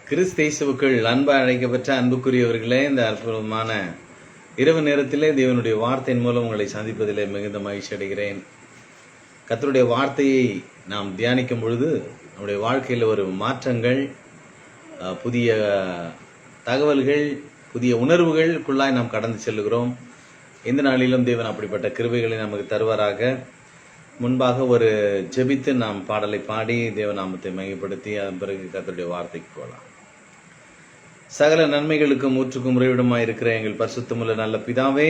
கிறிஸ்தேசுவுக்குள் அன்பா அழைக்கப்பட்ட அன்புக்குரியவர்களே, இந்த அற்புதமான இரவு நேரத்திலே தேவனுடைய வார்த்தையின் மூலம் உங்களை சந்திப்பதிலே மிகுந்த மகிழ்ச்சி அடைகிறேன். கர்த்தருடைய வார்த்தையை நாம் தியானிக்கும் பொழுது நம்முடைய வாழ்க்கையில் ஒரு மாற்றங்கள், புதிய தகவல்கள், புதிய உணர்வுகளுக்குள்ளாய் நாம் கடந்து செல்லுகிறோம். இந்த நாளிலும் தேவன் அப்படிப்பட்ட கிருபைகளை நமக்கு தருவாராக. முன்பாக ஒரு ஜெபித்து நாம் பாடலை பாடி தேவநாமத்தை மையப்படுத்தி அதன் பிறகு கர்த்தருடைய வார்த்தைக்கு போகலாம். சகல நன்மைகளுக்கும் ஊற்றுக்கும் உறைவிடமாய் இருக்கிற எங்கள் பரிசுத்தமுள்ள நல்ல பிதாவே,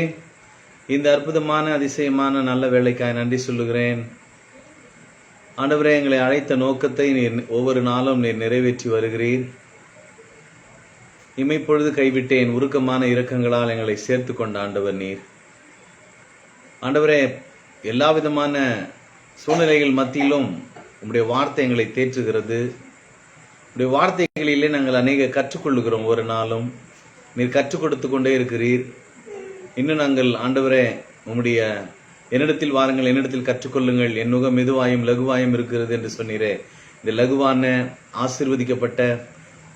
இந்த அற்புதமான அதிசயமான நல்ல வேலைக்காய் நன்றி சொல்லுகிறேன். ஆண்டவரே, எங்களை அழைத்த நோக்கத்தை நீர் ஒவ்வொரு நாளும் நீர் நிறைவேற்றி வருகிறீர். இமைப்பொழுது கைவிட்டேன், உருக்கமான இரக்கங்களால் எங்களை சேர்த்து கொண்ட ஆண்டவர் நீர். ஆண்டவரே, எல்லா விதமான சூழ்நிலைகள் மத்தியிலும் உம்முடைய வார்த்தை எங்களை தேற்றுகிறது. உடைய வார்த்தைகளிலே நாங்கள் அநேக கற்றுக்கொள்ளுகிறோம். ஒரு நாளும் நீர் கற்றுக் கொடுத்து கொண்டே இருக்கிறீர். இன்னும் நாங்கள் ஆண்டவரே உம்முடைய என்னிடத்தில் வாருங்கள், என்னிடத்தில் கற்றுக்கொள்ளுங்கள், என் நுகம் மெதுவாயும் லகுவாயும் இருக்கிறது என்று சொன்னீரே. இந்த லகுவான ஆசீர்வதிக்கப்பட்ட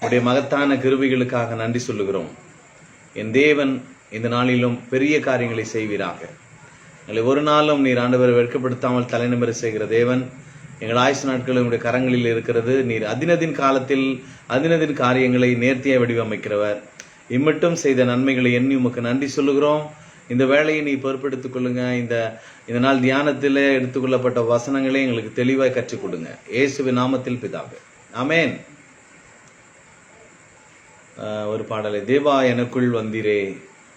உடைய மகத்தான கிருபைகளுக்காக நன்றி சொல்லுகிறோம். என் தேவன் இந்த நாளிலும் பெரிய காரியங்களை செய்வீராக. எங்களை ஒரு நாளும் நீர் ஆண்டவரை வெட்கப்படுத்தாமல் தலைநிமிர செய்கிற தேவன். எங்கள் ஆயுசு நாட்கள் உங்களுடைய கரங்களில் இருக்கிறது. நீர் அதினதின் காலத்தில் அதினதின் காரியங்களை நேர்த்தியாக வடிவமைக்கிறவர். இம்மட்டும் செய்த நன்மைகளை எண்ணி உமக்கு நன்றி சொல்லுகிறோம். இந்த வேலையை நீ பொறுப்பெடுத்துக் கொள்ளுங்க. இந்த நாள் தியானத்தில் எடுத்துக்கொள்ளப்பட்ட வசனங்களை எங்களுக்கு தெளிவாய் கற்றுக் கொடுங்க. இயேசுவின் நாமத்தில் பிதாவே, ஆமென். ஒரு பாடலை, தேவா எனக்குள் வந்தீரே,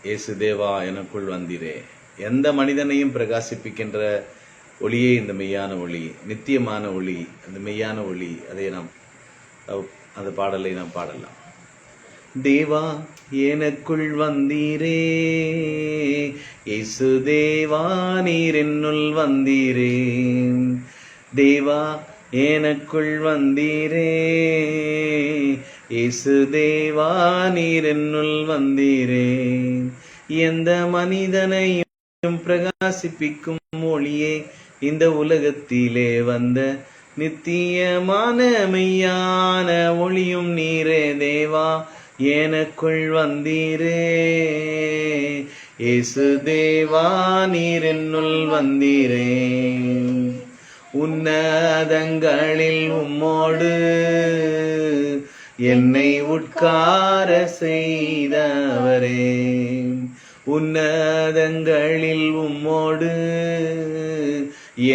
இயேசு தேவா எனக்குள் வந்தீரே. எந்த மனிதனையும் பிரகாசிப்பிக்கின்ற ஒளியே இந்த மெய்யான ஒளி, நித்தியமான ஒளி, அந்த மெய்யான ஒளி. அதை நாம் அந்த பாடலை நாம் பாடலாம். தேவா எனக்குள் வந்தீரே, இயேசு தேவா நீர் என்னுள் வந்தீரே. தேவா எனக்குள் வந்தீரே, இயேசு தேவா நீர் என்னுள் வந்தீரே. எந்த மனிதனையும் பிரகாசிப்பிக்கும் ஒளியே, இந்த உலகத்திலே வந்த நித்தியமான மெய்யான ஒளியும் நீரே. தேவா எனக்குள் வந்தீரே, இயேசு தேவா நீர் என்னுள் வந்தீரே. உன்னதங்களில் உம்மோடு என்னை உட்கார செய்தவரே. உன்னதங்களில் உம்மோடு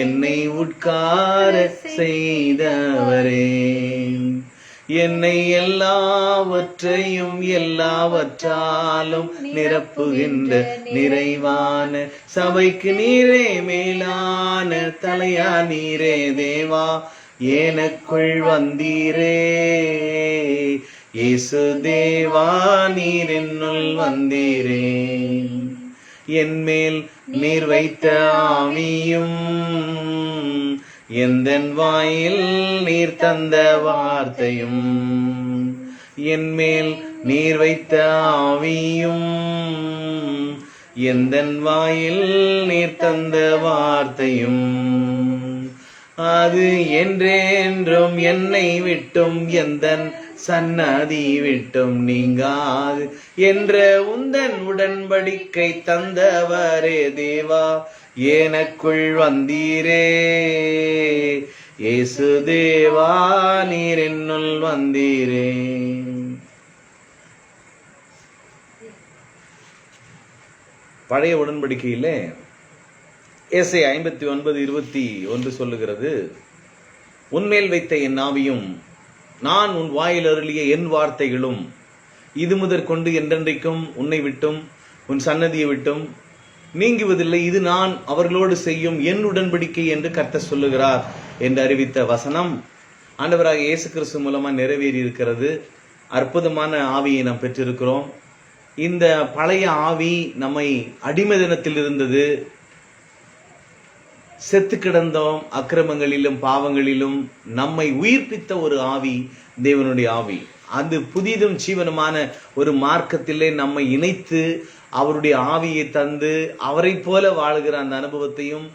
என்னை உட்கார செய்தவரே. என்னை எல்லாவற்றையும் எல்லாவற்றாலும் நிரப்புகின்ற நிறைவான சபைக்கு நீரே மேலான தலையா நீரே. தேவா எனக்குள் வந்தீரே, இயேசு தேவா நீர் என்னுள் வந்தீரே. என் மேல் நீர் வைத்த ஆவியும் எந்தன் வாயில் நீர் தந்த வார்த்தையும். என் மேல் நீர் வைத்த ஆவியும் எந்தன் வாயில் நீர் தந்த வார்த்தையும். அது என்றென்றும் என்னை விட்டும் எந்தன் சன்னதி விட்டும் நீங்காது என்ற உந்தன் உடன்படிக்கை தந்தவரே. தேவா எனக்குள் வந்தீரே, இயேசு தேவா நீர் என்னுள் வந்தீரே. பழைய உடன்படிக்கையிலே ஏசாயா 59:21 சொல்லுகிறது, உன்மேல் வைத்த என் ஆவியும் நான் உன் வாயில் அருளிய என் வார்த்தைகளும் இது முதற்கொண்டு என்றென்றைக்கும் உன்னை விட்டும் உன் சன்னதியை விட்டும் நீங்குவதில்லை. இது நான் அவர்களோடு செய்யும் என் உடன்படிக்கை என்று கர்த்தர் சொல்லுகிறார் என்று அறிவித்த வசனம் ஆண்டவராக இயேசு கிறிஸ்து மூலமா நிறைவேறி இருக்கிறது. அற்புதமான ஆவியை நாம் பெற்றிருக்கிறோம். இந்த பழைய ஆவி நம்மை அடிமை தினத்தில் இருந்தது. செத்து கிடந்தோம் அக்கிரமங்களிலும் பாவங்களிலும். நம்மை உயிர்ப்பித்த ஒரு ஆவி தேவனுடைய ஆவி. அது புதிதும் ஜீவனமான ஒரு மார்க்கத்திலே நம்மை இணைத்து அவருடைய ஆவியை தந்து அவரை போல வாழுகிற அந்த அனுபவத்தையும்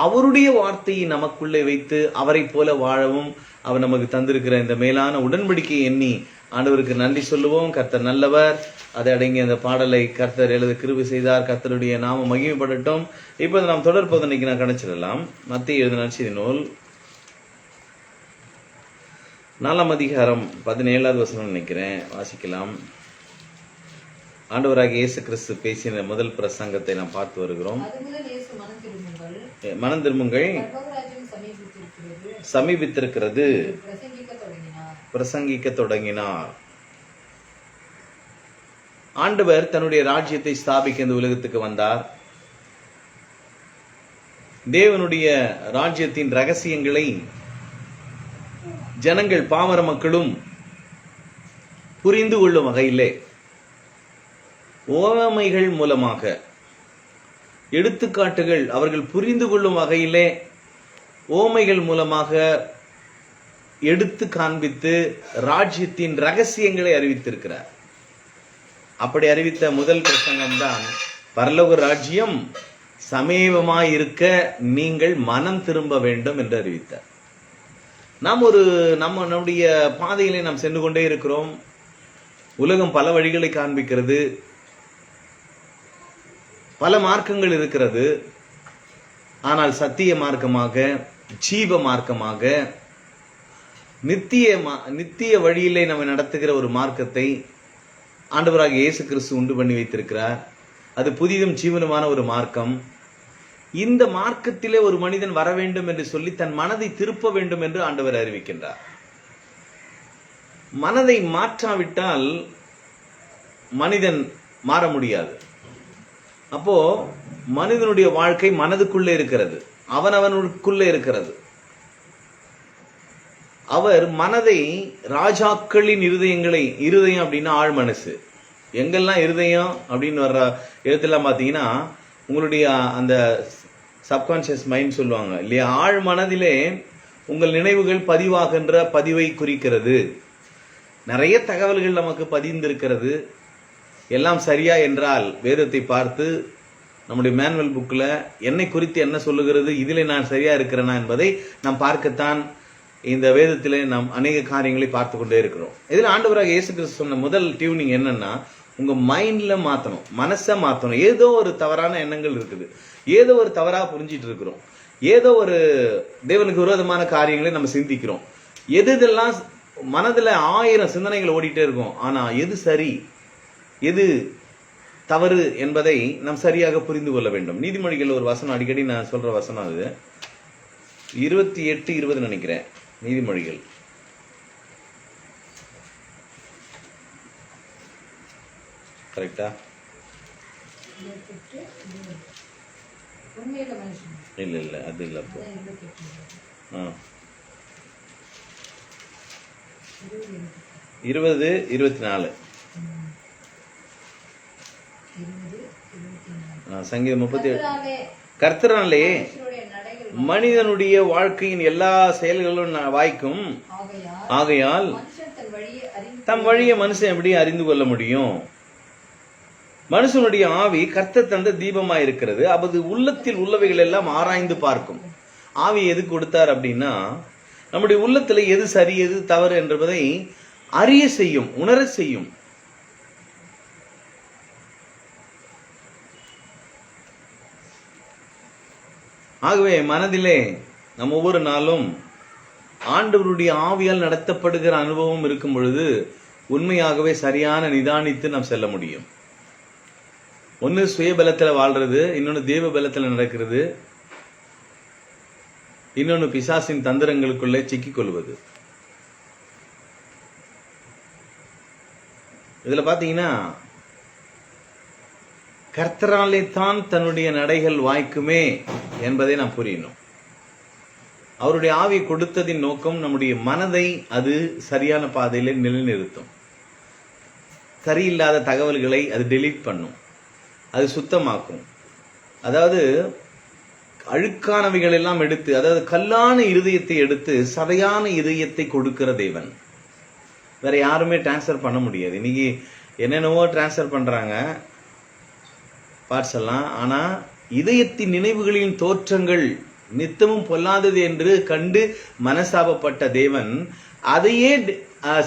அவருடைய வார்த்தையை நமக்குள்ளே வைத்து அவரை போல வாழவும் அவர் நமக்கு தந்திருக்கிற இந்த மேலான உடன்படிக்கையை எண்ணி ஆண்டவருக்கு நன்றி சொல்லுவோம். கர்த்தர் நல்லவர். அதை அடங்கிய அந்த பாடலை கர்த்தர் எழுத கிருபை செய்தார். கர்த்தருடைய நாம மகிமைப்படட்டும். இப்ப நாம் தொடர் போதனைக்கு நான் கணிச்சிடலாம். மத்திய எழுதின நற்செய்தி நூல் 4ஆம் அதிகாரம் 17வது வசனம் நினைக்கிறேன், வாசிக்கலாம். ஆண்டவராகிய இயேசு கிறிஸ்து பேசின முதல் பிரசங்கத்தை நாம் பார்த்து வருகிறோம். மனம் திரும்புங்கள், சமீபித்திருக்கிறது, பிரசங்கிக்க தொடங்கினார். ஆண்டவர் தன்னுடைய ராஜ்யத்தை ஸ்தாபிக்க இந்த உலகத்துக்கு வந்தார். தேவனுடைய ராஜ்யத்தின் ரகசியங்களை ஜனங்கள், பாமர மக்களும் புரிந்து கொள்ளும் வகையிலே ஓமைகள் மூலமாக, எடுத்துக்காட்டுகள் அவர்கள் புரிந்து கொள்ளும் வகையிலே ஓமைகள் மூலமாக எடுத்து காண்பித்து ராஜ்யத்தின் ரகசியங்களை அறிவித்திருக்கிறார். அப்படி அறிவித்த முதல் பிரசங்கம் தான் பரலோக ராஜ்யம் சமீபமாயிருக்க நீங்கள் மனம் திரும்ப வேண்டும் என்று அறிவித்தார். நம்முடைய பாதையிலே நாம் சென்று கொண்டே இருக்கிறோம். உலகம் பல வழிகளை காண்பிக்கிறது, பல மார்க்கங்கள் இருக்கிறது. ஆனால் சத்திய மார்க்கமாக, ஜீவ மார்க்கமாக, நித்திய வழியிலே நம்ம நடத்துகிற ஒரு மார்க்கத்தை ஆண்டவராகிய இயேசு கிறிஸ்து உண்டு பண்ணி வைத்திருக்கிறார். அது புதிதும் ஜீவனுமான ஒரு மார்க்கம். இந்த மார்க்கத்திலே ஒரு மனிதன் வர வேண்டும் என்று சொல்லி தன் மனதை திருப்ப வேண்டும் என்று ஆண்டவர் அறிவிக்கின்றார். மனதை மாற்றாவிட்டால் மனிதன் மாற முடியாது. அப்போ மனிதனுடைய வாழ்க்கை மனதுக்குள்ளே இருக்கிறது, அவனவனுக்குள்ளே இருக்கிறது. அவர் மனதை, ராஜாக்களின் இருதயம் அப்படின்னா ஆழ் மனசு. எங்கெல்லாம் இருதயம் அப்படின்னு வர்ற இடத்தெல்லாம் பார்த்தீங்கன்னா உங்களுடைய அந்த சப்கான்சியஸ் மைண்ட் சொல்லுவாங்க இல்லையா, ஆழ் மனதிலே உங்கள் நினைவுகள் பதிவாகின்ற பதிவை குறிக்கிறது. நிறைய தகவல்கள் நமக்கு பதிந்திருக்கிறது. எல்லாம் சரியா என்றால் வேதத்தை பார்த்து நம்முடைய மேனுவல் புக்கில் என்னை குறித்து என்ன சொல்லுகிறது, இதிலே நான் சரியா இருக்கிறேனா என்பதை நாம் பார்க்கத்தான் இந்த வேதத்திலே நாம் அநேக காரியங்களை பார்த்து கொண்டே இருக்கிறோம். இதில் ஆண்டவராக இயேசு கிறிஸ்து சொன்ன முதல் டியூனிங் என்னன்னா, உங்க மைண்ட்ல மாத்தணும், மனசை மாத்தணும். ஏதோ ஒரு தவறான எண்ணங்கள் இருக்குது, ஏதோ ஒரு தவறா புரிஞ்சிட்டு இருக்கிறோம், ஏதோ ஒரு தேவனுக்கு விரோதமான காரியங்களை நம்ம சிந்திக்கிறோம். எதெல்லாம் மனதுல 1000 சிந்தனைகள் ஓடிட்டே இருக்கும். ஆனா எது சரி எது தவறு என்பதை நாம் சரியாக புரிந்து கொள்ள வேண்டும். நீதிமொழிகள் ஒரு வசனம், அடிக்கடி நான் சொல்ற வசனம், அது 28:20 நினைக்கிறேன். நீதிமொழிகள் கரெக்டா? இல்ல அது இல்ல. 20:24 சங்கீதம் 37. கர்த்தராலே மனிதனுடைய வாழ்க்கையின் எல்லா செயல்களும் வாய்க்கும். ஆகையால் தம் வழியை மனுஷன் எப்படி அறிந்து கொள்ள முடியும்? மனுஷனுடைய ஆவி கர்த்தர் தந்த தீபமாய் இருக்கிறது, அது உள்ளத்தில் உள்ளவைகள் எல்லாம் ஆராய்ந்து பார்க்கும். ஆவி எதுக்கு கொடுத்தார் அப்படின்னா, நம்முடைய உள்ளத்துல எது சரி எது தவறு என்பதை அறிய செய்யும், உணர செய்யும். ஆகவே மனதிலே நம்ம ஒவ்வொரு நாளும் ஆண்டவருடைய ஆவியால் நடத்தப்படுகிற அனுபவம் இருக்கும் பொழுது உண்மையாகவே சரியான நிதானித்து நாம் செல்ல முடியும். ஒன்னு சுய பலத்துல வாழ்றது, இன்னொன்னு தேவ பலத்துல நடக்கிறது, இன்னொன்னு பிசாசின் தந்திரங்களுக்குள்ளே சிக்கிக் கொள்வது. இதுல பாத்தீங்கன்னா கர்த்தராலே தான் தன்னுடைய நடைகள் வாய்க்குமே என்பதை நாம் புரியணும். அவருடைய ஆவி கொடுத்ததின் நோக்கம் நம்முடைய மனதை அது சரியான பாதையில நிலைநிறுத்தும். சரியில்லாத தகவல்களை அது டெலீட் பண்ணும், அது சுத்தமாக்கும். அதாவது அழுக்கானவைகள் எல்லாம் எடுத்து, அதாவது கல்லான இருதயத்தை எடுத்து சதையான இதயத்தை கொடுக்கிற தேவன். வேற யாருமே டிரான்ஸ்ஃபர் பண்ண முடியாது. இன்னைக்கு என்னென்னவோ டிரான்ஸ்ஃபர் பண்றாங்க பார்ட்ஸ் எல்லாம். ஆனா இதயத்தின் நினைவுகளின் தோற்றங்கள் நித்தமும் பொல்லாதது என்று கண்டு மனசாபப்பட்ட தேவன் அதையே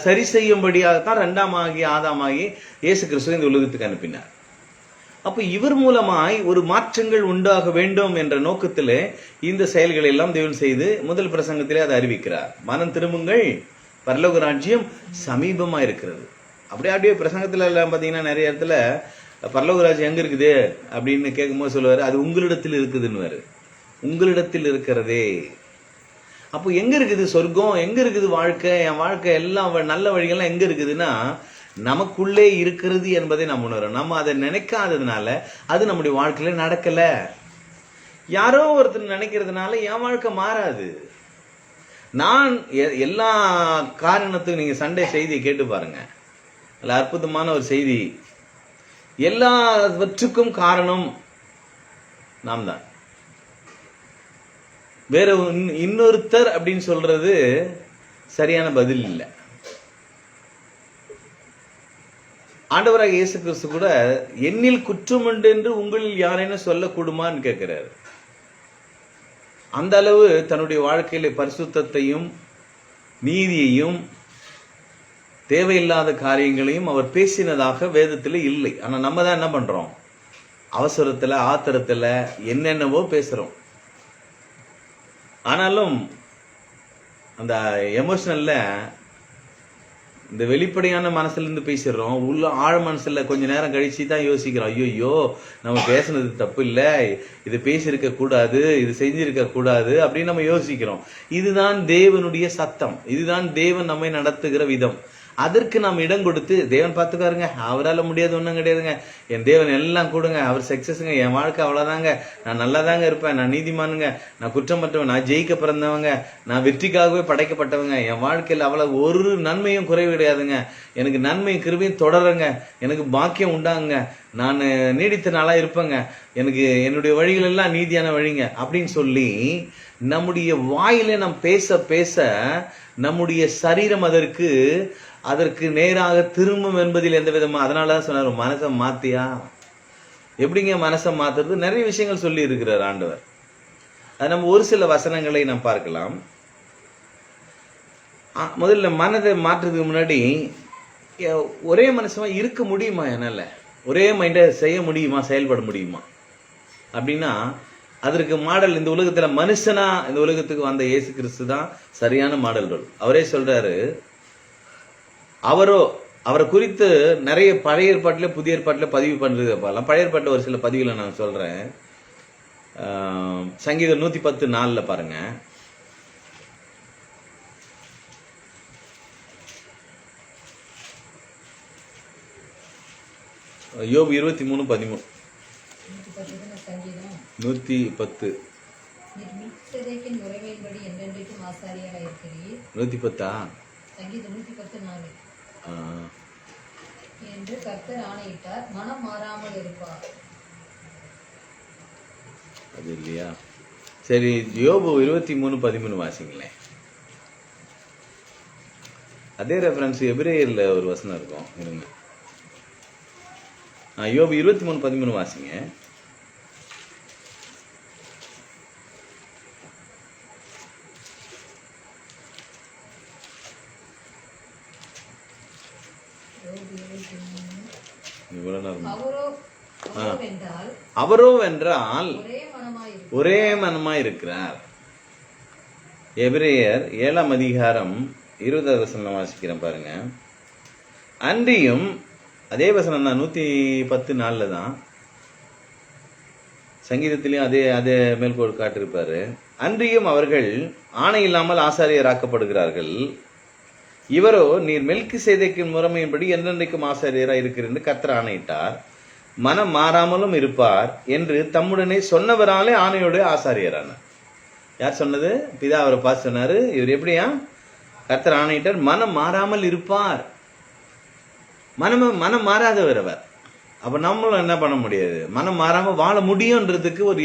சரி செய்யும்படியாகத்தான் இரண்டாம் ஆகி ஆதாமாகி இயேசு கிறிஸ்துவை இந்த உலகத்துக்கு அனுப்பினார். அப்ப இவர் மூலமாய் ஒரு மாற்றங்கள் உண்டாக வேண்டும் என்ற நோக்கத்திலே இந்த செயல்களை எல்லாம் தேவன் செய்து முதல் பிரசங்கத்திலே அதை அறிவிக்கிறார். மனம் திரும்புங்கள், பரலோக ராஜ்யம் சமீபமா இருக்கிறது. அப்படியே பிரசங்கத்துல எல்லாம் பாத்தீங்கன்னா நிறைய இடத்துல பரலோக ராஜ்யம் எங்க இருக்குது அப்படின்னு கேட்கும்போது சொல்லுவாரு, அது உங்களிடத்தில் இருக்குதுன்னு. உங்களிடத்தில் இருக்கிறதே. அப்போ எங்க இருக்குது சொர்க்கம், எங்க இருக்குது வாழ்க்கை, என் வாழ்க்கை எல்லாம் நல்ல வழிகள்லாம் எங்க இருக்குதுன்னா நமக்குள்ளே இருக்கிறது என்பதை நம்ம உணர்றோம். நம்ம அதை நினைக்காததுனால அது நம்முடைய வாழ்க்கையில நடக்கல. யாரோ ஒருத்தர் நினைக்கிறதுனால என் வாழ்க்கை மாறாது. நான் எல்லா காரணத்துக்கும் நீங்க சண்டே செய்தியை கேட்டு பாருங்க, நல்ல அற்புதமான ஒரு செய்தி. எல்லாவற்றுக்கும் காரணம் நாம் தான். வேற இன்னொருத்தர் அப்படின்னு சொல்றது சரியான பதில் இல்லை. ஆண்டவராக இயேசு கிறிஸ்து கூட என்னில் குற்றம் உண்டு என்று உங்களில் யாரேனும் சொல்லக்கூடுமான்னு கேட்கிறாரு. அந்த அளவு தன்னுடைய வாழ்க்கையில பரிசுத்தத்தையும் நீதியையும் தேவையில்லாத காரியங்களையும் அவர் பேசினதாக வேதத்துல இல்லை. ஆனா நம்ம தான் என்ன பண்றோம், அவசரத்துல ஆத்திரத்துல என்னென்னவோ பேசுறோம். ஆனாலும் அந்த எமோஷனல்ல இந்த வெளிப்படையான மனசுல இருந்து பேசிடுறோம். உள்ள ஆழ மனசுல கொஞ்ச நேரம் கழிச்சு தான் யோசிக்கிறோம், ஐயோ நம்ம பேசுனது தப்பு இல்லை, இது பேசியிருக்க கூடாது, இது செஞ்சிருக்க கூடாது அப்படின்னு நம்ம யோசிக்கிறோம். இதுதான் தேவனுடைய சத்தம், இதுதான் தேவன் நம்மை நடத்துகிற விதம். அதற்கு நாம் இடம் கொடுத்து தேவன் பார்த்துக்காருங்க, அவரால் முடியாது ஒன்றும் கிடையாதுங்க, என் தேவன் எல்லாம் கொடுங்க, அவர் சக்சஸுங்க, என் வாழ்க்கை அவ்வளோதாங்க, நான் நல்லா தாங்க இருப்பேன், நான் நீதிமானுங்க, நான் குற்றமற்றவன், நான் ஜெயிக்க பிறந்தவங்க, நான் வெற்றிக்காகவே படைக்கப்பட்டவங்க, என் வாழ்க்கையில் அவ்வளோ ஒரு நன்மையும் குறைவு கிடையாதுங்க, எனக்கு நன்மையும் கிருபையும் தொடருங்க, எனக்கு பாக்கியம் உண்டாங்க, நான் நீடித்த நாளா இருப்பேங்க, எனக்கு என்னுடைய வழிகள் எல்லாம் நீதியான வழிங்க அப்படின்னு சொல்லி நம்முடைய வாயில நாம் பேச பேச நம்முடைய சரீரம் அதற்கு நேராக திரும்பும் என்பதில் எந்த விதமா. அதனாலதான் சொன்னார், மனசை மாத்தியா. எப்படிங்க மனசை மாத்துறது? நிறைய விஷயங்கள் சொல்லி இருக்கிறார் ஆண்டவர். அது நம்ம ஒரு சில வசனங்களை நாம் பார்க்கலாம். முதல்ல மனதை மாற்றுறதுக்கு முன்னாடி ஒரே மனசமா இருக்க முடியுமா, என்னால ஒரே மைண்டை செய்ய முடியுமா, செயல்பட முடியுமா அப்படின்னா அதற்கு மாடல் இந்த உலகத்துல மனுஷனா இந்த உலகத்துக்கு வந்த இயேசு கிறிஸ்து தான் சரியான மாடல்கள். அவரே சொல்றாரு, அவரை குறித்து நிறைய பழைய ஏற்பாட்டில புதிய ஏற்பாட்டில பதிவு பண்றது பார்க்கலாம். பழைய ஏற்பாட்டில் ஒரு சில பதிவுகளை நான் சொல்றேன். சங்கீதம் 110:4 பாருங்க. யோபு 23:13. 110 110 என்று கர்த்தர் ஆணையிட்டார், மனம் மாறாமல் இருப்பார். அது இல்லையா? சரி, யோபு 23:13 வாசிங்களேன். அதே ரெஃபரன்ஸ் எபிரேயர்ல ஒரு வசனம் இருக்கும், இருங்க. யோபு 23:13 வாசிங்க. அவரோ வென்றால் ஒரே மனமாய் இருக்கிறார். எபிரேயர் 7:20 வாசிக்கிறேன் பாருங்க. அன்றியும் அதே வசனம் தான், 110:4 தான். சங்கீதத்திலையும் அதே மேல்கோள் காட்டிருப்பாரு. அன்றியும் அவர்கள் ஆணை இல்லாமல் ஆசாரியராக்கப்படுகிறார்கள். இவரோ நீர் மெல்கிசேதேக்கின் முறைமையின்படி என்றென்றைக்கும் ஆசாரியராக இருக்கிற என்று கர்த்தர் ஆணையிட்டார், மனம் மாறாமலும் இருப்பார் என்று தம்முடனே சொன்னவராலே ஆணையோடு ஆசாரியரானார். யார் சொன்னது? பிதா அவரை பார்த்து சொன்னாரு. இவர் எப்படியா? கர்த்தர் ஆணையிட்டார், மனம் மாறாமல் இருப்பார். மனம் மாறாதவர் அவர். அப்ப நம்மளும் என்ன பண்ண முடியாது, மனம் மாறாம வாழ முடியும்ன்றதுக்கு ஒரு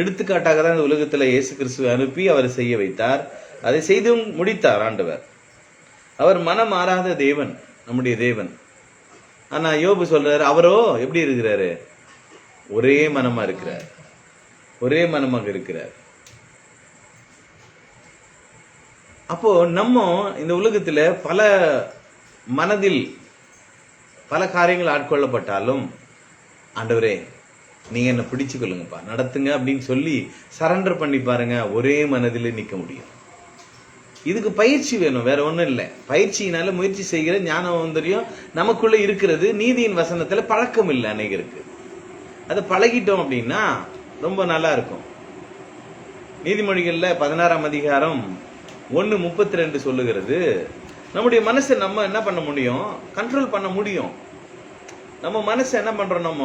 எடுத்துக்காட்டாக தான் இந்த உலகத்துல இயேசு கிறிஸ்துவை அனுப்பி அவர் செய்ய வைத்தார். அதை செய்து முடித்தார் ஆண்டவர். அவர் மனம் மாறாத தேவன், நம்முடைய தேவன். ஆனா யோபு சொல்றாரு, அவரோ எப்படி இருக்கிறாரு? ஒரே மனமா இருக்கிறார், ஒரே மனமாக இருக்கிறார். அப்போ நம்ம இந்த உலகத்துல மனதில் பல காரியங்கள் ஆட்கொள்ளப்பட்டாலும், ஆண்டவரே நீங்க என்ன பிடிச்சு கொள்ளுங்கப்பா, நடத்துங்க அப்படின்னு சொல்லி சரண்டர் பண்ணி பாருங்க, ஒரே மனதில் நிக்க முடியும். இதுக்கு பயிற்சி வேணும், வேற ஒண்ணும் இல்லை. பயிற்சியினால முயற்சி செய்கிற ஞானம் தெரியும் நமக்குள்ள இருக்கிறது. நீதியின் வசனத்துல பழக்கம் இல்லை அநேகருக்கு. அதை பழகிட்டோம் அப்படின்னா ரொம்ப நல்லா இருக்கும். நீதிமொழிகள்ல 16ஆம் அதிகாரம் 1:32 சொல்லுகிறது, நம்முடைய மனசை நம்ம என்ன பண்ண முடியும், கண்ட்ரோல் பண்ண முடியும். நம்ம மனசை என்ன பண்றோம்,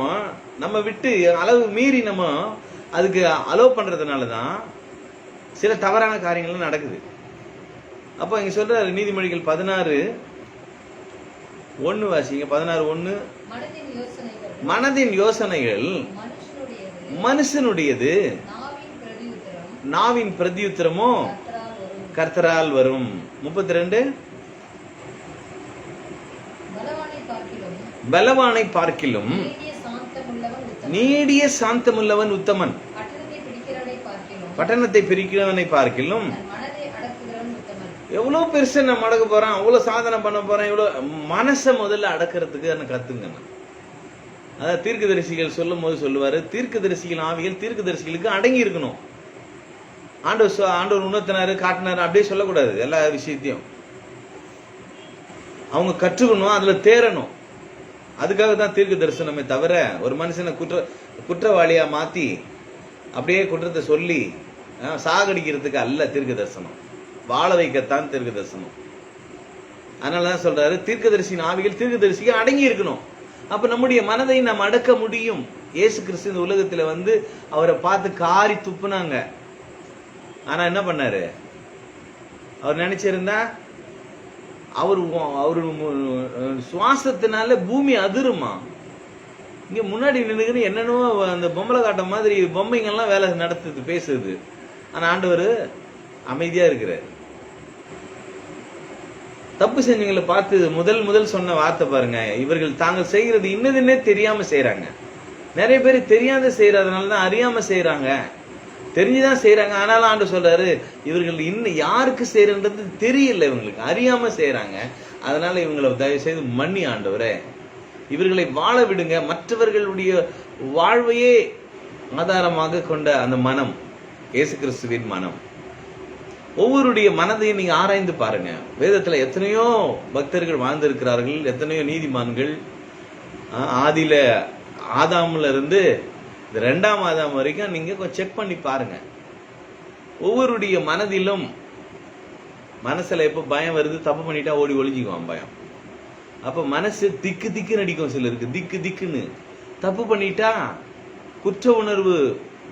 நம்ம விட்டு அளவு மீறி நம்ம அதுக்கு அலோவ் பண்றதுனாலதான் சில தவறான காரியங்கள் நடக்குது. அப்ப இங்க சொல்ற நீதிமொழிகள் 16:1 வாசிங்க. 16:1. மனதின் யோசனைகள் மனுஷனுடையது, நாவின் பிரதியுத்தரமோ கர்த்தரால் வரும். 32. பலவானை பார்க்கிலும் நீடிய சாந்தமுள்ளவன் உத்தமன், பட்டணத்தை பிரிக்கிறவனை பார்க்கிலும். எவ்வளவு பெருசு நம்ம அடக்க போறான், அவ்வளவு சாதனை பண்ண போறேன், இவ்வளவு மனசை முதல்ல அடக்கிறதுக்கு கத்துங்க. அதாவது தீர்க்கதரிசிகள் சொல்லும் போது சொல்லுவாரு, தீர்க்கதரிசிகள் ஆவிகள் தீர்க்கதரிசிகளுக்கு அடங்கி இருக்கணும். ஆண்டவர் உணர்த்தினாரு காட்டினாரு அப்படியே சொல்லக்கூடாது. எல்லா விஷயத்தையும் அவங்க கற்றுக்கணும், அதுல தேரணும். அதுக்காக தான் தீர்க்க தரிசனமே தவிர ஒரு மனுஷனை குற்றவாளியா மாத்தி அப்படியே குற்றத்தை சொல்லி சாகடிக்கிறதுக்கு அல்ல தீர்க்க தரிசனம். வாழ வைக்கத்தான் தீர்க்க தரிசனம். அதனாலதான் சொல்றாரு, தீர்க்கதரிசியின் ஆவிகள் தீர்க்கதரிசிக்கு அடங்கி இருக்கணும். அப்ப நம்முடைய மனதை நாம் அடக்க முடியும். இயேசு கிறிஸ்து இந்த உலகத்துல அவரை பார்த்து காரி துப்புனாங்க. ஆனா என்ன பண்ணாரு, அவர் நினைச்சிருந்தா அவரு சுவாசத்தினால பூமி அதிருமா. இங்க முன்னாடி நின்னுக்குன்னு என்னென்னவோ அந்த பொம்பளை காட்ட மாதிரி பொம்மைங்கெல்லாம் வேலை நடத்துது, பேசுது. ஆனா ஆண்டவர் அமைதியா இருக்கிறார். தப்பு செஞ்சவங்களை பார்த்து முதல் சொன்ன வார்த்தை பாருங்க, இவர்கள் தாங்கள் செய்கிறது இன்னதுன்னே தெரியாம செய்யறாங்க. நிறைய பேர் தெரியாத செய்யறதுனாலதான் அறியாம செய்யறாங்க, தெரிஞ்சுதான் செய்யறாங்க. ஆனாலும் ஆண்டவர் சொல்றாரு, இவர்கள் இன்னும் யாருக்கு செய்யறது தெரியல, இவங்களுக்கு அறியாம செய்யறாங்க. அதனால இவங்களை தயவு செய்து மன்னி ஆண்டவரே, இவர்களை வாழ விடுங்க. மற்றவர்களுடைய வாழ்வையே ஆதாரமாக கொண்ட அந்த மனம் இயேசு கிறிஸ்துவின் மனம். ஒவ்வொருடைய மனதையும் நீங்க ஆராய்ந்து பாருங்க. வேதத்துல எத்தனையோ பக்தர்கள் வாழ்ந்திருக்கிறார்கள், எத்தனையோ நீதிமான்கள். ஆதியில ஆதாம்ல இருந்து 2ஆம் ஆதாம் வரைக்கும் நீங்க கொஞ்சம் செக் பண்ணி பாருங்க. ஒவ்வொருடைய மனதிலும் மனசுல எப்ப பயம் வருது, தப்பு பண்ணிட்டா ஓடி ஒளிஞ்சுக்குவான் பயம். அப்ப மனசு திக்கு நடிக்கும். சிலருக்கு திக்குன்னு தப்பு பண்ணிட்டா குற்ற உணர்வு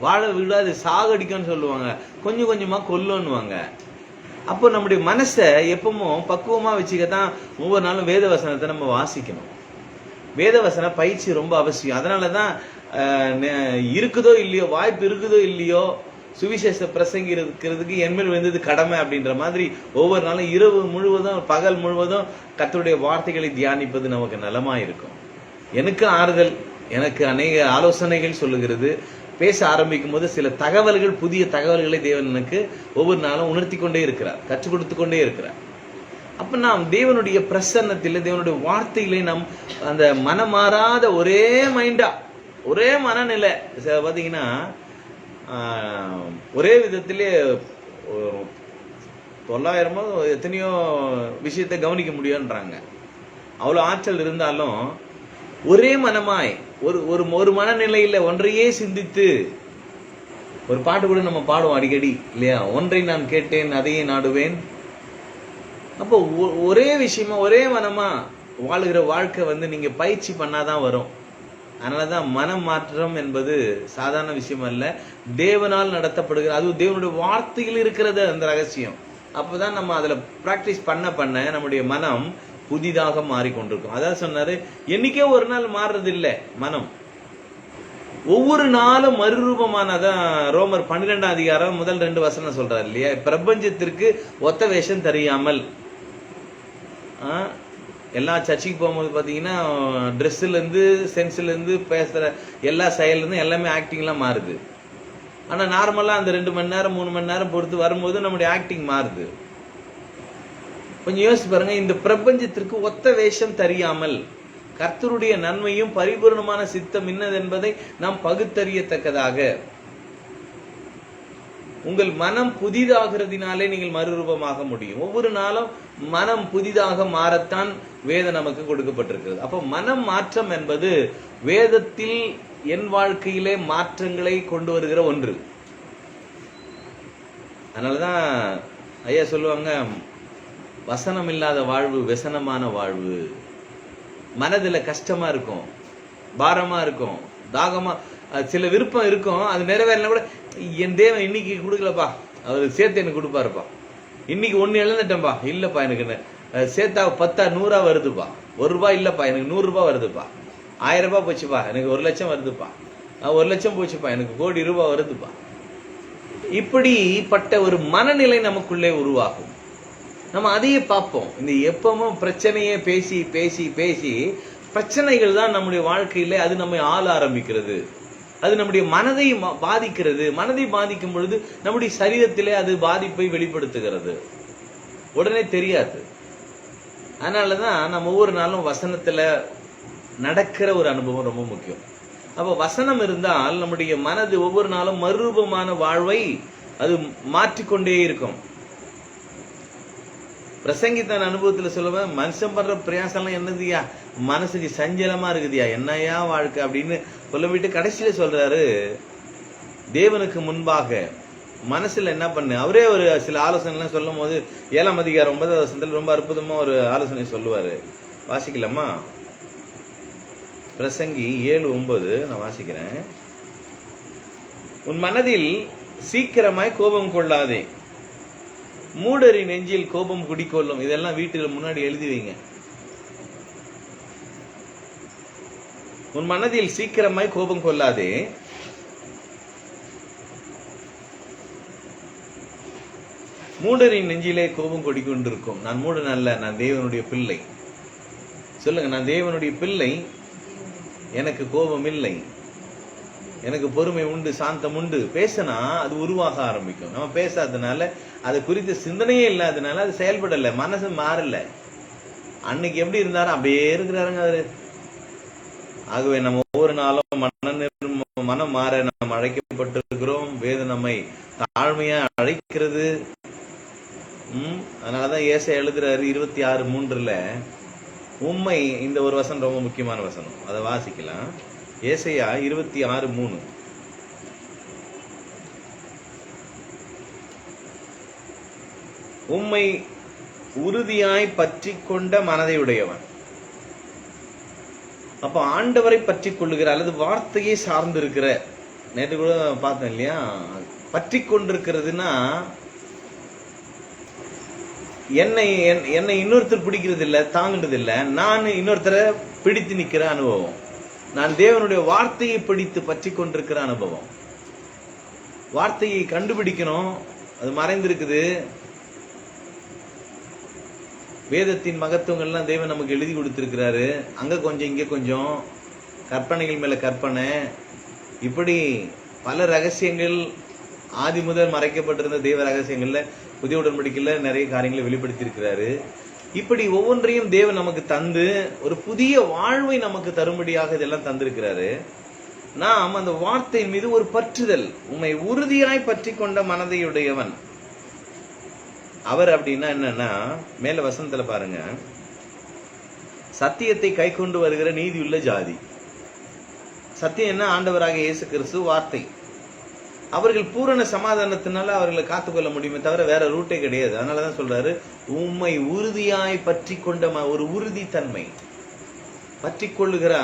வாழ விடாது, சாகடிக்கும்னு சொல்லுவாங்க, கொஞ்சம் கொஞ்சமா கொல்லுவாங்க. அப்போ நம்முடைய மனசை எப்பவும் பக்குவமா வச்சுக்கத்தான் ஒவ்வொரு நாளும் வேத வசனத்தை நம்ம வாசிக்கணும். வேத வசன பயிற்சி ரொம்ப அவசியம். அதனாலதான் இருக்குதோ இல்லையோ, வாய்ப்பு இருக்குதோ இல்லையோ, சுவிசேஷ பிரசங்கிக்கிறதுக்கு என்மேல் வந்தது கடமை அப்படின்ற மாதிரி ஒவ்வொரு நாளும் இரவு முழுவதும் பகல் முழுவதும் கர்த்தருடைய வார்த்தைகளை தியானிப்பது நமக்கு நலமா இருக்கும். எனக்கு ஆறுதல், எனக்கு அநேக ஆலோசனைகள் சொல்லுகிறது. பேச ஆரம்பிக்கும் போது சில தகவல்கள், புதிய தகவல்களை தேவன் எனக்கு ஒவ்வொரு நாளும் உணர்த்தி கொண்டே இருக்கிறார், கற்றுக் கொடுத்து கொண்டே இருக்கிறார். அப்ப நாம் தேவனுடைய பிரசன்னத்திலே, தேவனுடைய வார்த்தையிலே நாம் அந்த மனமாறாத ஒரே மைண்டா, ஒரே மனநிலை பாத்தீங்கன்னா ஒரே விதத்திலே 900 எத்தனையோ விஷயத்தை கவனிக்க முடியும்ன்றாங்க. அவ்வளவு ஆற்றல் இருந்தாலும் ஒரே மனமாய் ஒரு மனநிலையில ஒன்றையே சிந்தித்து, ஒரு பாட்டு கூட நம்ம பாடுவோம் அடிக்கடி இல்லையா, ஒன்றை நான் கேட்டேன் அதையே நாடுவேன். அப்போ ஒரே விஷயமா ஒரே மனமா வாழுகிற வாழ்க்கை நீங்க பயிற்சி பண்ணாதான் வரும். அதனாலதான் மனம் மாற்றம் என்பது சாதாரண விஷயம் அல்ல, தேவனால் நடத்தப்படுகிற, அதுவும் தேவனுடைய வார்த்தையில் இருக்கிறது அந்த ரகசியம். அப்பதான் நம்ம அதுல பிராக்டிஸ் பண்ண நம்முடைய மனம் புதிதாக மாறிக்கொண்டிருக்கும். அதான் சொன்னாரு, என்னைக்கே ஒரு நாள் மாறுறது இல்லை மனம், ஒவ்வொரு நாளும் மறுரூபமானதான். ரோமர் 12ஆம் அதிகாரம் முதல் 2 வசனம் சொல்றாரு இல்லையா, பிரபஞ்சத்திற்கு ஒத்த வேஷம் தெரியாமல். எல்லா சர்ச்சுக்கு போகும்போது பாத்தீங்கன்னா ட்ரெஸ்ல இருந்து, சென்ஸ்ல இருந்து, பேசுற எல்லா செயல்ல இருந்து எல்லாமே ஆக்டிங் எல்லாம் மாறுது. ஆனா நார்மலா அந்த 2 மணி நேரம் 3 மணி நேரம் பொறுத்து வரும்போது நம்முடைய ஆக்டிங் மாறுது. கொஞ்சம் யோசிச்சு பாருங்க, இந்த பிரபஞ்சத்திற்கு ஒத்த வேஷம் தெரியாமல் கர்த்தருடைய நன்மையும் பரிபூர்ணமான சித்தம் இன்னது என்பதை நாம் பகுத்தறியத்தக்கதாக உங்கள் மனம் புதிதாகிறதுனாலே நீங்கள் மறுரூபமாக முடியும். ஒவ்வொரு நாளும் மனம் புதிதாக மாறத்தான் வேதம் நமக்கு கொடுக்கப்பட்டிருக்கிறது. அப்போ மனம் மாற்றம் என்பது வேதத்தில் என் வாழ்க்கையிலே மாற்றங்களை கொண்டு வருகிற ஒன்று. அதனாலதான் ஐயா சொல்லுவாங்க, வசனம் இல்லாத வாழ்வு व्यसனமான வாழ்வு. மனதுல கஷ்டமா இருக்கும், பாரமா இருக்கும், தாகமா, சில விருப்பம் இருக்கும், அது நிறைவேறல கூட என் தேவன் இன்னைக்கு கொடுக்கலப்பா, அவர் சேர்த்து எனக்கு கொடுப்பாருப்பா. இன்னைக்கு ஒன்னு இழந்துட்டேன்பா, இல்லப்பா எனக்கு சேர்த்தா 10 100 வருதுப்பா, ₹1 இல்லப்பா எனக்கு ₹100 வருதுப்பா, ₹1000 போச்சுப்பா எனக்கு ₹1,00,000 வருதுப்பா, ₹1,00,000 போச்சுப்பா எனக்கு ₹1,00,00,000 வருதுப்பா. இப்படிப்பட்ட ஒரு மனநிலை நமக்குள்ளே உருவாகும். நம்ம அதையே பார்ப்போம். இந்த எப்பவும் பிரச்சனையே பேசி பேசி பேசி பிரச்சனைகள் தான் நம்முடைய வாழ்க்கையில அது நம்மை ஆள ஆரம்பிக்கிறது. அது நம்முடைய மனதை பாதிக்கிறது. மனதை பாதிக்கும் பொழுது நம்முடைய சரீரத்திலே அது பாதிப்பை வெளிப்படுத்துகிறது. உடனே தெரியாது. அதனாலதான் நம்ம ஒவ்வொரு நாளும் வசனத்துல நடக்கிற ஒரு அனுபவம் ரொம்ப முக்கியம். அப்ப வசனம் இருந்தால் நம்முடைய மனது ஒவ்வொரு நாளும் மறுரூபமான வாழ்வை அது மாற்றிக்கொண்டே இருக்கும். பிரசங்கி தன் அனுபவத்துல சொல்லுவேன், மனுஷன் பண்ற பிரயாசம் என்னதுயா, மனசுக்கு சஞ்சலமா இருக்குதுயா, என்னையா வாழ்க்கை அப்படின்னு சொல்லிவிட்டு கடைசியில சொல்றாரு, தேவனுக்கு முன்பாக மனசுல என்ன பண்ணு. அவரே ஒரு சில ஆலோசனை எல்லாம் சொல்லும் போது 7ஆம் அதிகாரம் 9வது வசனத்துல ரொம்ப அற்புதமா ஒரு ஆலோசனை சொல்லுவாரு. வாசிக்கலாமா? பிரசங்கி 7:9 நான் வாசிக்கிறேன். உன் மனதில் சீக்கிரமாய் கோபம் கொள்ளாதே, மூடரி நெஞ்சில் கோபம் குடிக்கொள்ளும். இதெல்லாம் வீட்டுல முன்னாடி எழுதி வைங்க. உன் மனதில் சீக்கிரமாய் கோபம் கொள்ளாதே, மூடரின் நெஞ்சிலே கோபம் கொடிக்கொண்டிருக்கும். நான் மூடன் அல்ல, நான் தேவனுடைய பிள்ளை. சொல்லுங்க, நான் தேவனுடைய பிள்ளை, எனக்கு கோபம் இல்லை, எனக்கு பொறுமை உண்டு, சாந்தம் உண்டு. பேசினா அது உருவாக ஆரம்பிக்கும். நம்ம பேசாததுனால, அது குறித்த சிந்தனையே இல்லாதனால அது செயல்படல, மனசு மாறல. அன்னைக்கு எப்படி இருந்தாலும் அப்படியே இருக்கிறாருங்க அவரு. ஆகவே நம்ம ஒவ்வொரு நாளும் மனம் மாற நாம் அழைக்கப்பட்டிருக்கிறோம். வேதம் நம்மை தாழ்மையா அழைக்கிறது. அதனாலதான் ஏசாயா எழுதுறாரு 26:3 உண்மை. இந்த ஒரு வசனம் ரொம்ப முக்கியமான வசனம், அதை வாசிக்கலாம். ஏசாயா 26:3. உம்மை உறுதியாய் பற்றி கொண்ட மனதை உடையவன். அப்ப ஆண்டவரை பற்றி கொள்ளுகிற அல்லது வார்த்தையை சார்ந்து இருக்கிற, நேற்று கூட பார்த்தேன் இல்லையா, பற்றி கொண்டிருக்கிறதுனா என்னை இன்னொருத்தர் பிடிக்கிறது இல்ல, தாங்குறது இல்ல, நான் இன்னொருத்தரை பிடித்து நிக்கிற அனுபவம். நான் தேவனுடைய வார்த்தையை பிடித்து பற்றி கொண்டிருக்கிற அனுபவம். வார்த்தையை கண்டுபிடிக்கணும், அது மறைந்திருக்குது. வேதத்தின் மகத்துவங்கள்லாம் தேவன் நமக்கு எழுதி கொடுத்திருக்கிறாரு. அங்க கொஞ்சம் இங்க கொஞ்சம், கற்பனைகள் மேல கற்பனை, இப்படி பல ரகசியங்கள் ஆதி முதல் மறைக்கப்பட்டிருந்த தேவ ரகசியங்கள்ல புதிய உடன்படிக்கையில நிறைய காரியங்களை வெளிப்படுத்தி இருக்கிறாரு. இப்படி ஒவ்வொன்றையும் தேவன் நமக்கு தந்து ஒரு புதிய வாழ்வை நமக்கு தரும்படியாக இதெல்லாம் தந்திருக்கிறாரு. நாம் அந்த வார்த்தையின் மீது ஒரு பற்றுதல், உண்மை உறுதியாய் பற்றி கொண்ட மனதையுடையவன் அவர். அப்படின்னா என்னன்னா, மேல வசனத்துல பாருங்க, சத்தியத்தை கை கொண்டு வருகிற நீதியுள்ள ஜாதி. சத்தியம் என்ன? ஆண்டவராக இயேசு கிறிஸ்து வார்த்தை. அவர்கள் பூரண சமாதானத்தினால அவர்களை காத்துக்கொள்ள முடியுமே தவிர வேற ரூட்டே கிடையாது. அதனாலதான் சொல்றாரு, உம்மை உறுதியாய் பற்றி கொண்ட ஒரு உறுதித்தன்மை, பற்றி கொள்ளுகிற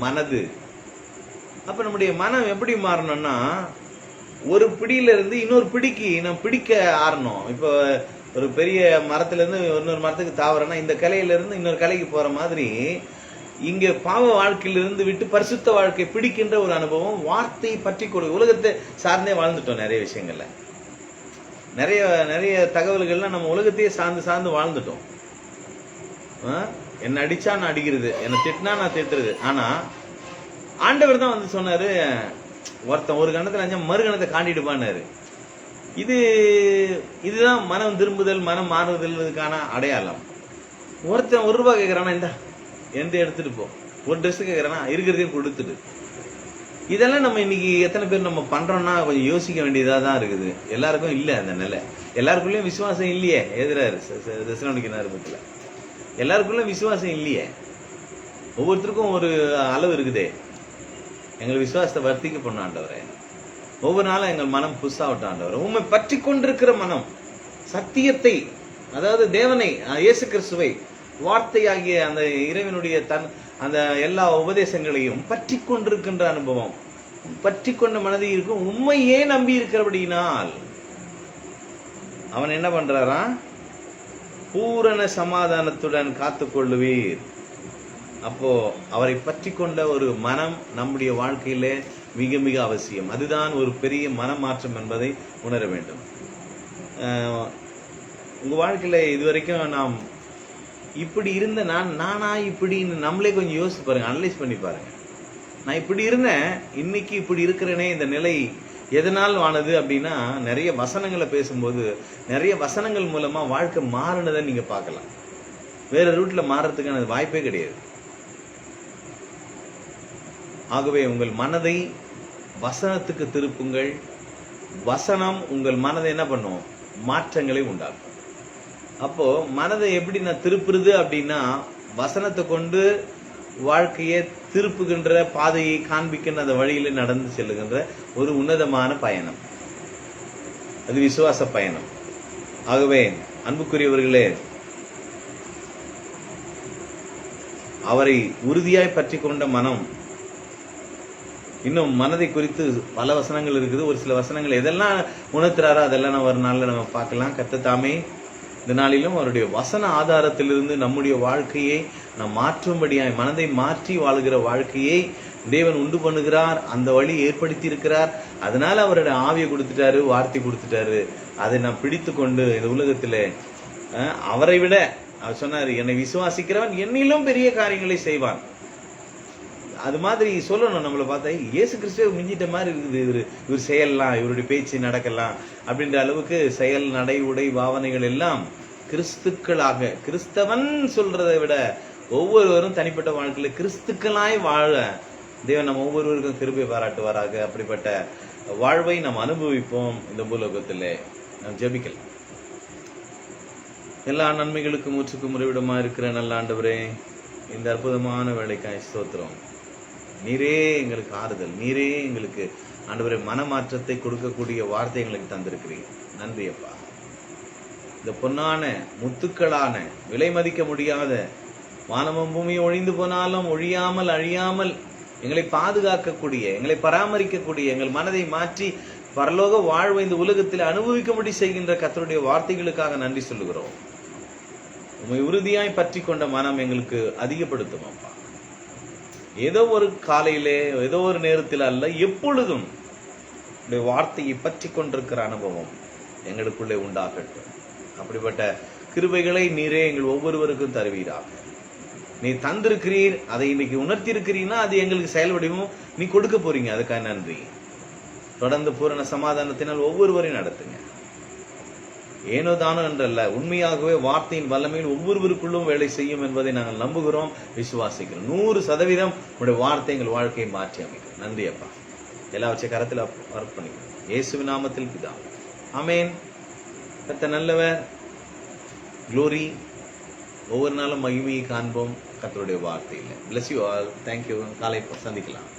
மனது. அப்ப நம்முடைய மனம் எப்படி மாறணும்னா, ஒரு பிடியில இருந்து இன்னொரு பிடிக்கு நம்ம பிடிக்க ஆறணும். இப்ப ஒரு பெரிய மரத்துல இருந்து இன்னொரு மரத்துக்கு தாவறனா இந்த கிளையில இருந்து இன்னொரு கிளைக்கு போற மாதிரி இங்க பாவ வாழ்க்கையிலிருந்து விட்டு பரிசுத்த வாழ்க்கை பிடிக்கின்ற ஒரு அனுபவம். வார்த்தையை பற்றி கொடு. உலகத்தை சார்ந்தே வாழ்ந்துட்டோம். நிறைய விஷயங்கள்ல நிறைய நிறைய தகவல்கள்லாம் நம்ம உலகத்தையே சார்ந்து வாழ்ந்துட்டோம். என்ன அடிச்சா நான் அடிக்கிறது, என்ன திட்டினா நான் திட்டுறது. ஆனா ஆண்டவர் தான் வந்து சொன்னாரு, ஒருத்தன் ஒரு கணத்துல அஞ்சா மறு கணத்தை காண்டிடுப்பான்னாரு. இதுதான் மனம் திரும்புதல், மனம் மாறுதலுக்கான அடையாளம். ஒருத்தன் ₹1 கேட்கறானா, இந்தா எந்த எடுத்துட்டு போ. ஒரு ட்ரெஸ் கேட்கறானா, இருக்கிறதையும் கொடுத்துடு. இதெல்லாம் நம்ம இன்னைக்கு எத்தனை பேர் நம்ம பண்றோம்னா கொஞ்சம் யோசிக்க வேண்டியதா தான் இருக்குது. எல்லாருக்கும் இல்ல அந்த நிலை. எல்லாருக்குள்ளயும் விசுவாசம் இல்லையே. எதிராரு தெசலோனிக்கே நிருபத்துல எல்லாருக்குள்ள விசுவாசம் இல்லையே. ஒவ்வொருத்தருக்கும் ஒரு அளவு இருக்குதே. எங்கள் விசுவாசத்தை வர்த்திக்க பண்ண ஆண்டவரே. ஒவ்வொரு நாளும் எங்கள் மனம் புதுசாகட்டும் ஆண்டவரே. உண்மை பற்றி கொண்டிருக்கிற மனம், சத்தியத்தை, அதாவது தேவனை, இயேசு கிறிஸ்துவை, வார்த்தையாகிய அந்த இறைவனுடைய அந்த எல்லா உபதேசங்களையும் பற்றி கொண்டிருக்கின்ற அனுபவம், பற்றி கொண்ட மனதை இருக்கும். உண்மையே நம்பி இருக்கிறபடியினால் அவன் என்ன பண்றாரா, பூரண சமாதானத்துடன் காத்துக்கொள்ளுவீர். அப்போ அவரை பற்றி கொண்ட ஒரு மனம் நம்முடைய வாழ்க்கையில மிக மிக அவசியம். அதுதான் ஒரு பெரிய மனமாற்றம் என்பதை உணர வேண்டும். உங்க வாழ்க்கையில இதுவரைக்கும் நாம் இப்படி இருந்த நானா இப்படின்னு நம்மளே கொஞ்சம் யோசிச்சு பாருங்க, அனலைஸ் பண்ணி பாருங்க. நான் இப்படி இருந்தேன், இன்னைக்கு இப்படி இருக்கிறேனே, இந்த நிலை எதனால் ஆனது அப்படின்னா, நிறைய வசனங்களை பேசும்போது நிறைய வசனங்கள் மூலமா வாழ்க்கை மாறினதை நீங்க பார்க்கலாம். வேற ரூட்ல மாறதுக்கான வாய்ப்பே கிடையாது. ஆகவே உங்கள் மனதை வசனத்துக்கு திருப்புங்கள். வசனம் உங்கள் மனதை என்ன பண்ணும், மாற்றங்களை உண்டாக்கும். அப்போ மனதை எப்படி நான் திருப்புறது அப்படின்னா, வசனத்தை கொண்டு வாழ்க்கையை திருப்புகின்ற, பாதையை காண்பிக்கின்ற அந்த வழியில நடந்து செல்லுகின்ற ஒரு உன்னதமான பயணம், அது விசுவாச பயணம். ஆகவே அன்புக்குரியவர்களே, அவரை உறுதியாய் பற்றி கொண்ட மனம். இன்னும் மனதை குறித்து பல வசனங்கள் இருக்குது. ஒரு சில வசனங்கள் எதெல்லாம் உணர்த்துறாரோ அதெல்லாம் நம்ம ஒரு நாள்ல நம்ம பார்க்கலாம். கர்த்தர் தாமே இந்த நாளிலும் அவருடைய வசன ஆதாரத்திலிருந்து நம்முடைய வாழ்க்கையை நாம் மாற்றும்படியாய், மனதை மாற்றி வாழ்கிற வாழ்க்கையை தேவன் உண்டு பண்ணுகிறார். அந்த வழி ஏற்படுத்தி இருக்கிறார். அதனால அவருடைய ஆவியை கொடுத்துட்டாரு, வார்த்தை கொடுத்துட்டாரு. அதை நாம் பிடித்து கொண்டு இந்த உலகத்திலே அவரை விட, அவர் சொன்னாரு, என்னை விசுவாசிக்கிறவன் என்னிலும் பெரிய காரியங்களை செய்வான். அது மாதிரி சொல்லணும். நம்மளை பார்த்தா இயேசு கிறிஸ்துவை மிஞ்சிட்ட மாதிரி இருக்குது. இவர் செயல்லாம், இவருடைய பேச்சு நடக்கலாம் அப்படின்ற அளவுக்கு செயல், நடை, உடை, பாவனைகள் எல்லாம் கிறிஸ்துக்களாக, கிறிஸ்தவன் சொல்றதை விட ஒவ்வொருவரும் தனிப்பட்ட வாழ்க்கையில கிறிஸ்துக்களாய் வாழ தேவன் நம்ம ஒவ்வொருவருக்கும் கிருபை பாராட்டுவாராக. அப்படிப்பட்ட வாழ்வை நாம் அனுபவிப்போம். இந்த பூலோகத்திலே நாம் ஜெபிக்கலாம். எல்லா நன்மைகளுக்கும் ஊற்றுக்கும் உறைவிடமா இருக்கிற நல்ல ஆண்டவரே, இந்த அற்புதமான வேலைக்காய் ஸ்தோத்திரம். நீரே எங்களுக்கு ஆறுதல், நீரே எங்களுக்கு ஆண்டவரே மனமாற்றத்தை கொடுக்கக்கூடிய வார்த்தை எங்களுக்கு தந்திருக்கிறீங்க. நன்றி அப்பா. இந்த பொன்னான, முத்துக்களான, விலை மதிக்க முடியாத, வானமும் பூமியும் ஒழிந்து போனாலும் ஒழியாமல் அழியாமல் எங்களை பாதுகாக்கக்கூடிய, எங்களை பராமரிக்கக்கூடிய, எங்கள் மனதை மாற்றி பரலோக வாழ்வை இந்த உலகத்தில் அனுபவிக்கும்படி செய்கின்ற கர்த்தருடைய வார்த்தைகளுக்காக நன்றி சொல்லுகிறோம். உம்மை உறுதியாய் பற்றி கொண்ட மனம் எங்களுக்கு அதிகப்படுத்தும் அப்பா. ஏதோ ஒரு காலையிலே, ஏதோ ஒரு நேரத்தில் அல்ல, எப்பொழுதும் வார்த்தையை பற்றி கொண்டிருக்கிற அனுபவம் எங்களுக்குள்ளே உண்டாகட்டும். அப்படிப்பட்ட கிருபைகளை நீரே எங்கள் ஒவ்வொருவருக்கும் தருவீராக. நீ தந்திருக்கிறீர், அதை இன்னைக்கு உணர்த்தி இருக்கிறீங்கன்னா அது எங்களுக்கு செயல் வடிவம் நீ கொடுக்க போறீங்க. அதுக்காக நன்றி. தொடர்ந்து பூரண சமாதானத்தினால் ஒவ்வொருவரையும் நடத்துங்க. ஏனோ தானோ என்றல்ல, உண்மையாகவே வார்த்தையின் வல்லமையில் ஒவ்வொருவருக்குள்ளும் வேலை செய்யும் என்பதை நாங்கள் நம்புகிறோம், விசுவாசிக்கிறோம். 100% உங்களுடைய வார்த்தை எங்கள் வாழ்க்கையை மாற்றி அமைக்கும். நன்றி அப்பா. எல்லாவற்றையும் கரத்தில் அர்ப்பணிக்கிறோம். இயேசுவின் நாமத்தில் பிதா, ஆமென். கர்த்தர் நல்லவர். க்ளோரி. ஒவ்வொரு நாளும் மகிமையை காண்போம் கர்த்தருடைய வார்த்தையில். Bless you all. Thank you. காலை சந்திக்கலாம்.